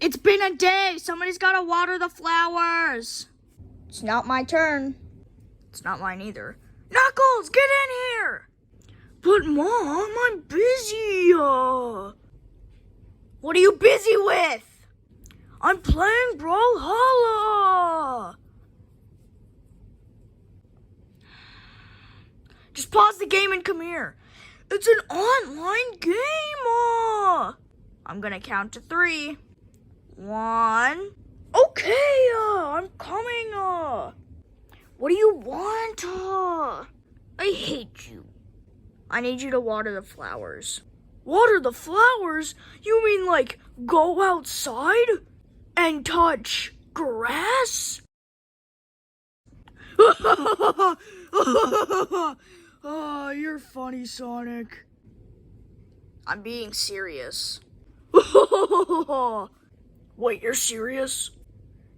It's been a day. Somebody's gotta water the flowers. It's not my turn. It's not mine either. Knuckles, get in here! But Mom, I'm busy. What are you busy with? I'm playing Brawlhalla. Just pause the game and come here. It's an online game. I'm gonna count to 3. 1. Okay, I'm coming. What do you want? I hate you. I need you to water the flowers. Water the flowers? You mean like go outside and touch grass? Oh, you're funny, Sonic. I'm being serious. Wait, you're serious?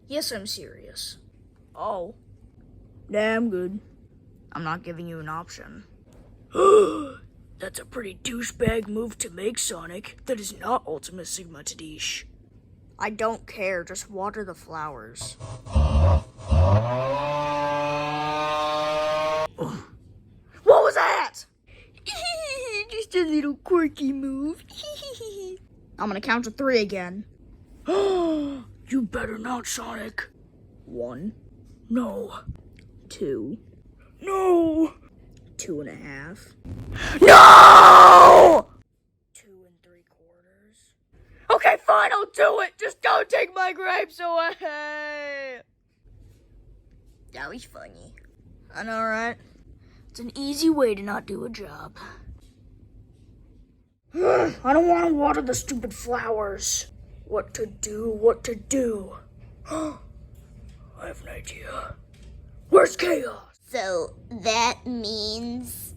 Yes, I'm serious. Oh. Damn good. I'm not giving you an option. That's a pretty douchebag move to make, Sonic. That is not Ultimate Sigma Tadish. I don't care. Just water the flowers. What was that? Just a little quirky move. I'm gonna count to 3 again. You better not, Sonic. 1. No. 2. No. 2.5. No! 2 3/4. Okay, fine, I'll do it. Just don't take my grapes away. That was funny. I know, right? It's an easy way to not do a job. I don't want to water the stupid flowers. What to do? I have an idea. Where's Chaos? So that means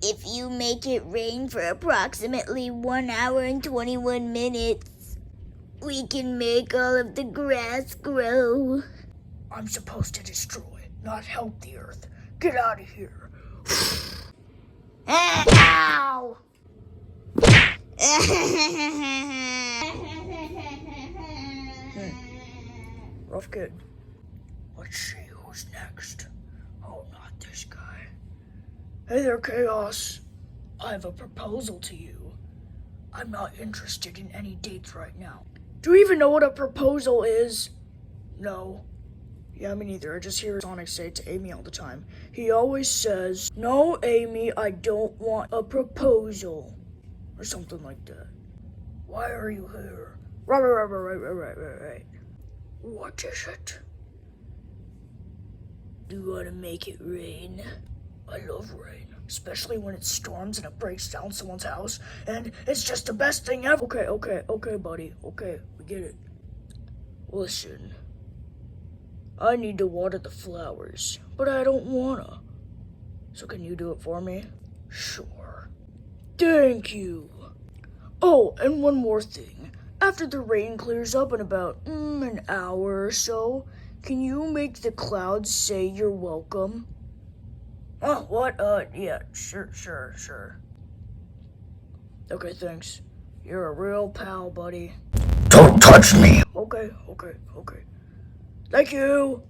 if you make it rain for approximately 1 hour and 21 minutes, we can make all of the grass grow. I'm supposed to destroy, not help the earth. Get out of here. Ow! Rough kid. Let's see who's next. Oh, not this guy. Hey there, Chaos. I have a proposal to you. I'm not interested in any dates right now. Do you even know what a proposal is? No. Yeah, me neither. I just hear Sonic say it to Amy all the time. He always says, "No, Amy, I don't want a proposal." Or something like that. Why are you here? Right. What is it? Do you want to make it rain? I love rain, especially when it storms and it breaks down someone's house, and it's just the best thing ever. Okay, buddy. Okay, we get it. Listen, I need to water the flowers, but I don't wanna. So can you do it for me? Sure. Thank you. Oh, and one more thing. After the rain clears up in about an hour or so, can you make the clouds say you're welcome? Oh, what? Yeah, sure. Okay, thanks. You're a real pal, buddy. Don't touch me! Okay. Thank you!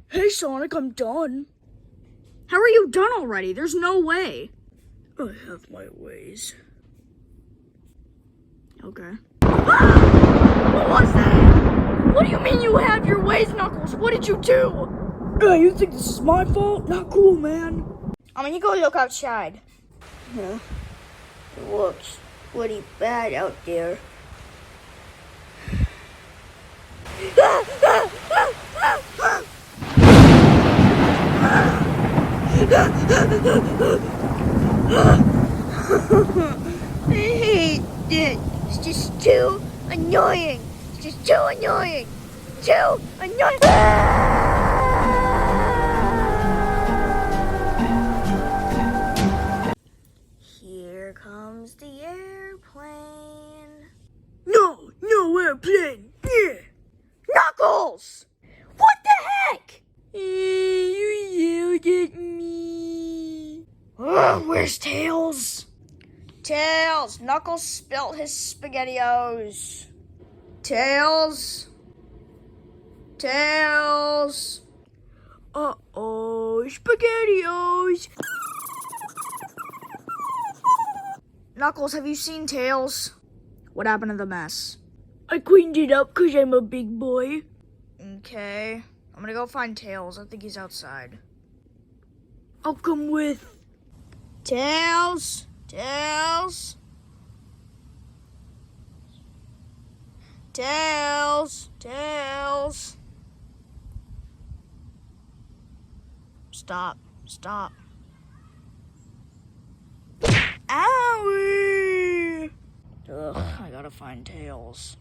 Hey, Sonic, I'm done. How are you done already? There's no way. I have my ways. Okay. Ah! What was that? What do you mean you have your ways, Knuckles? What did you do? You think this is my fault? Not cool, man. I'm gonna go look outside. Huh? It looks pretty bad out there. I hate it. It's just too annoying. Here comes the airplane. No airplane. Yeah. Knuckles! What the heck? You yelled at me. Where's Tails? Tails! Knuckles spilt his SpaghettiOs. Tails? Tails? Uh-oh, SpaghettiOs! Knuckles, have you seen Tails? What happened to the mess? I cleaned it up because I'm a big boy. Okay. I'm gonna go find Tails. I think he's outside. I'll come with. Tails? Tails? Tails? Tails? Stop. Stop. Owie! Ugh, I gotta find Tails.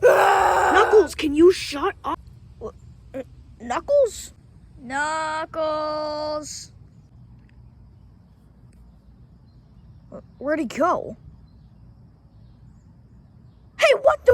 Knuckles, can you shut up? Knuckles? Knuckles! Where'd he go? Hey, what the?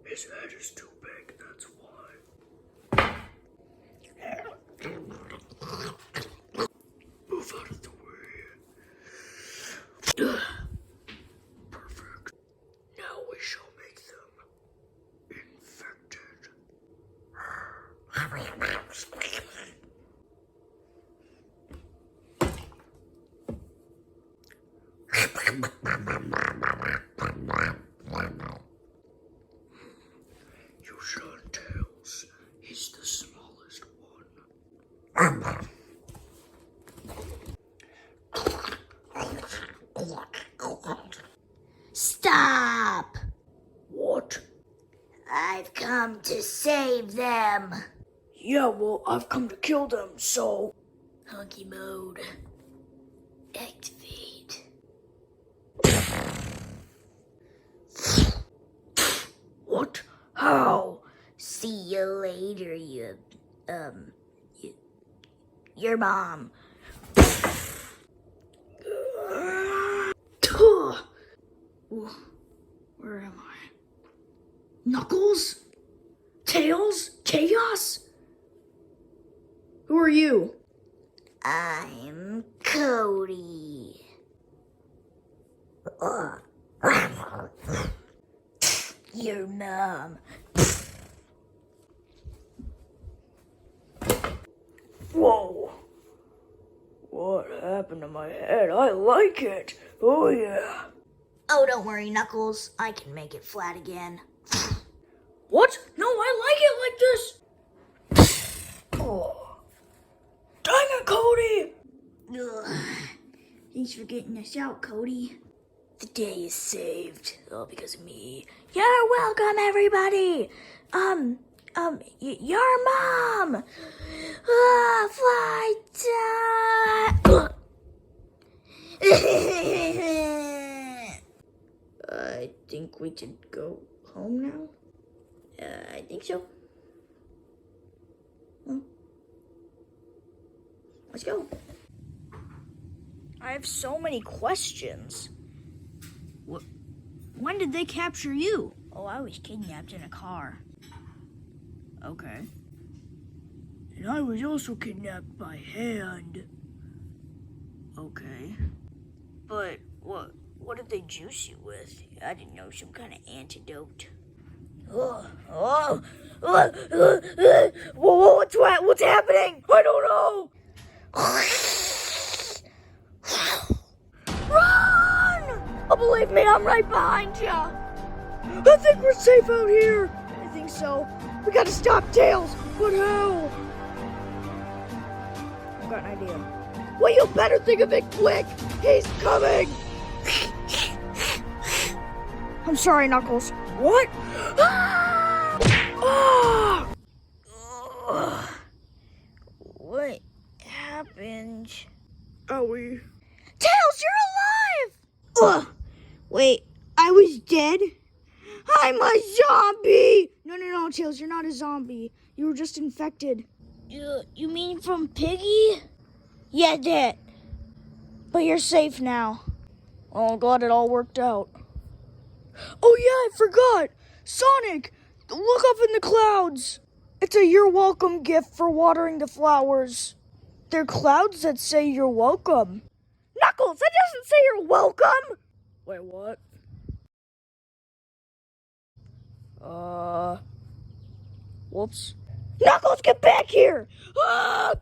His head is too big, that's why. Move out of the way. Perfect. Now we shall make them infected. You should, Tails. He's the smallest one. Stop! What? I've come to save them. Yeah, well, I've come to kill them, so... Hunky mode. Activate. What? How? See you later, your mom. Where am I? Knuckles? Tails? Chaos? Who are you? I'm Cody. Your mom. Whoa. What happened to my head? I like it. Oh, yeah. Oh, don't worry, Knuckles. I can make it flat again. What? No, I like it like this. Oh. Dang it, Cody. Ugh. Thanks for getting us out, Cody. The day is saved. All because of me. You're welcome, everybody. Your mom. Fly time. I think we should go home now. I think so. Well, let's go. I have so many questions. When did they capture you? Oh, I was kidnapped in a car. Okay. And I was also kidnapped by hand. Okay. But what did they juice you with? I didn't know, some kind of antidote. What's happening? I don't know. Run! Oh, believe me, I'm right behind you. I think we're safe out here. I think so. We gotta stop Tails. But how? I've got an idea. Well, you better think of it quick. He's coming. I'm sorry, Knuckles. What? What happened? Owie. Tails, you're alive! Wait, I was dead? I'm a zombie! No, Tails, you're not a zombie. You were just infected. You mean from Piggy? Yeah, that. But you're safe now. Oh, I'm glad it all worked out. Oh yeah, I forgot! Sonic, look up in the clouds! It's a you're welcome gift for watering the flowers. They're clouds that say you're welcome. Knuckles, that doesn't say you're welcome! Wait, what? Whoops. Knuckles, get back here! Ah!